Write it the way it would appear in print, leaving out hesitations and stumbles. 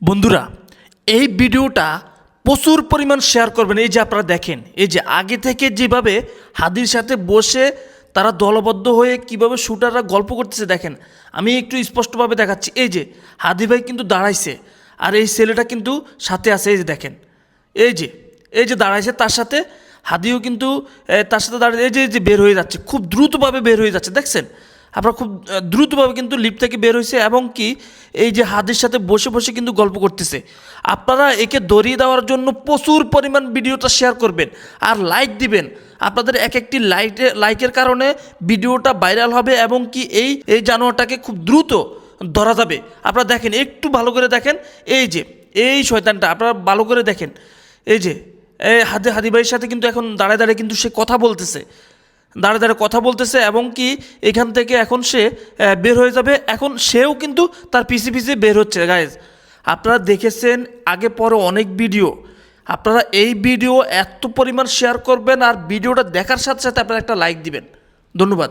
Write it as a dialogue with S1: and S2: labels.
S1: বন্ধুরা এই ভিডিওটা প্রচুর পরিমাণ শেয়ার করবেন। এই যে আপনারা দেখেন, এই যে আগে থেকে যেভাবে হাদির সাথে বসে তারা দলবদ্ধ হয়ে কিভাবে শুটাররা গল্প করতেছে দেখেন। আমি একটু স্পষ্টভাবে দেখাচ্ছি। এই যে হাদি ভাই কিন্তু দাঁড়াইছে আর এই ছেলেটা কিন্তু সাথে আছে। এই যে দেখেন, এই যে দাঁড়াইছে তার সাথে হাদিও কিন্তু তার সাথে দাঁড়িয়ে এই যে বের হয়ে যাচ্ছে, খুব দ্রুতভাবে বের হয়ে যাচ্ছে। দেখছেন আপনারা, খুব দ্রুতভাবে কিন্তু লিফট থেকে বের হয়েছে এবং কি এই যে হাদির সাথে বসে বসে কিন্তু গল্প করতেছে। আপনারা একে ধরিয়ে দেওয়ার জন্য প্রচুর পরিমাণ ভিডিওটা শেয়ার করবেন আর লাইক দিবেন। আপনাদের এক একটি লাইকের কারণে ভিডিওটা ভাইরাল হবে এবং কি এই জানোয়ারটাকে খুব দ্রুত ধরা যাবে। আপনারা দেখেন, একটু ভালো করে দেখেন। এই যে এই শয়তানটা আপনারা ভালো করে দেখেন। এই যে হাদি ভাইয়ের সাথে কিন্তু এখন দাঁড়ায় দাঁড়িয়ে কিন্তু সে কথা বলতেছে, দাঁড়িয়ে কথা বলতেছে এবং কি এখান থেকে এখন সে বের হয়ে যাবে। এখন সেও কিন্তু তার পিছে বের হচ্ছে। গাইজ আপনারা দেখেছেন আগে পরে অনেক ভিডিও, আপনারা এই ভিডিও এত পরিমাণ শেয়ার করবেন আর ভিডিওটা দেখার সাথে সাথে আপনারা একটা লাইক দিবেন। ধন্যবাদ।